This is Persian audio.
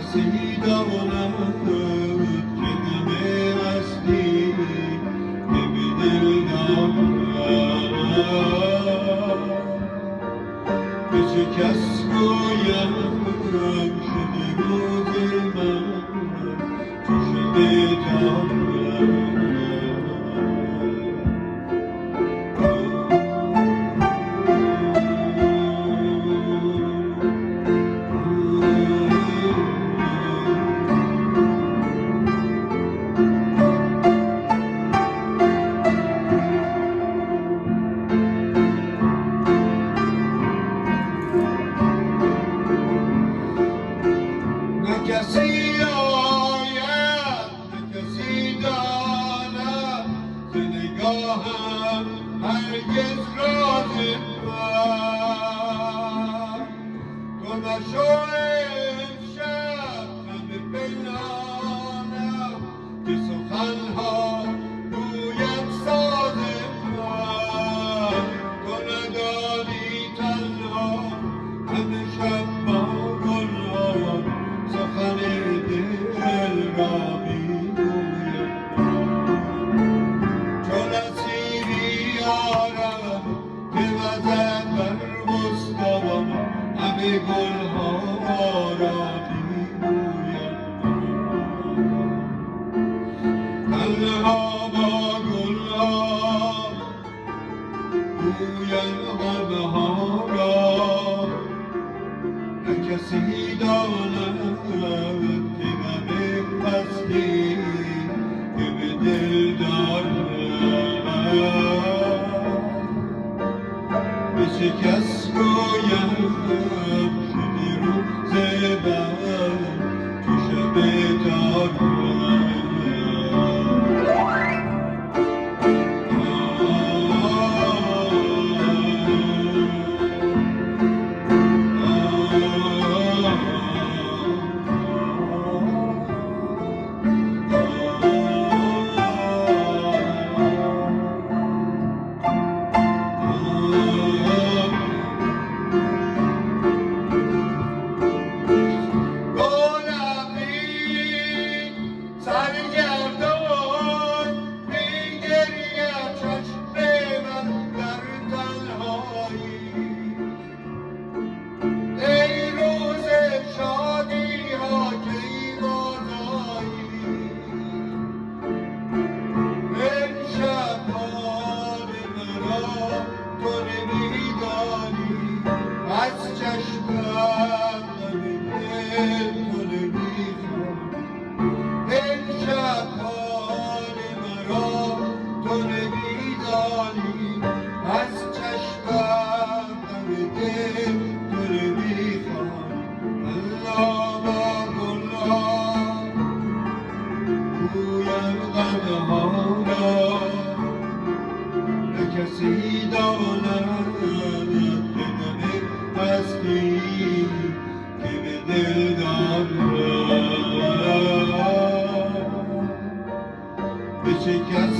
کسی داند که همه هستی که به دل دارد به چه کس گویم شده روز من چو شده دارد کسی آید کسی داند ز نگاهم هرگز راز من تو مشو امشب همه پنهانم که سخنها گوید ساز من تو ندانی تنها همه شب با گلها سخن دل را میگویم چون اسیری یارم که وزد بر بستانم همه گلها را میگویم تنها با گلها گویم غمها را نه کسی داند که همه هستی که به دل دارد به چه کس گویم شده روز من چو شب تارم از چشمم تو نمیخوام امشب حال مرا تو نمیدانی از چشمم دل تو نمیخوام الله با گلها گویم غمها را نه کسی داند هستی که به دل دارد به چه کس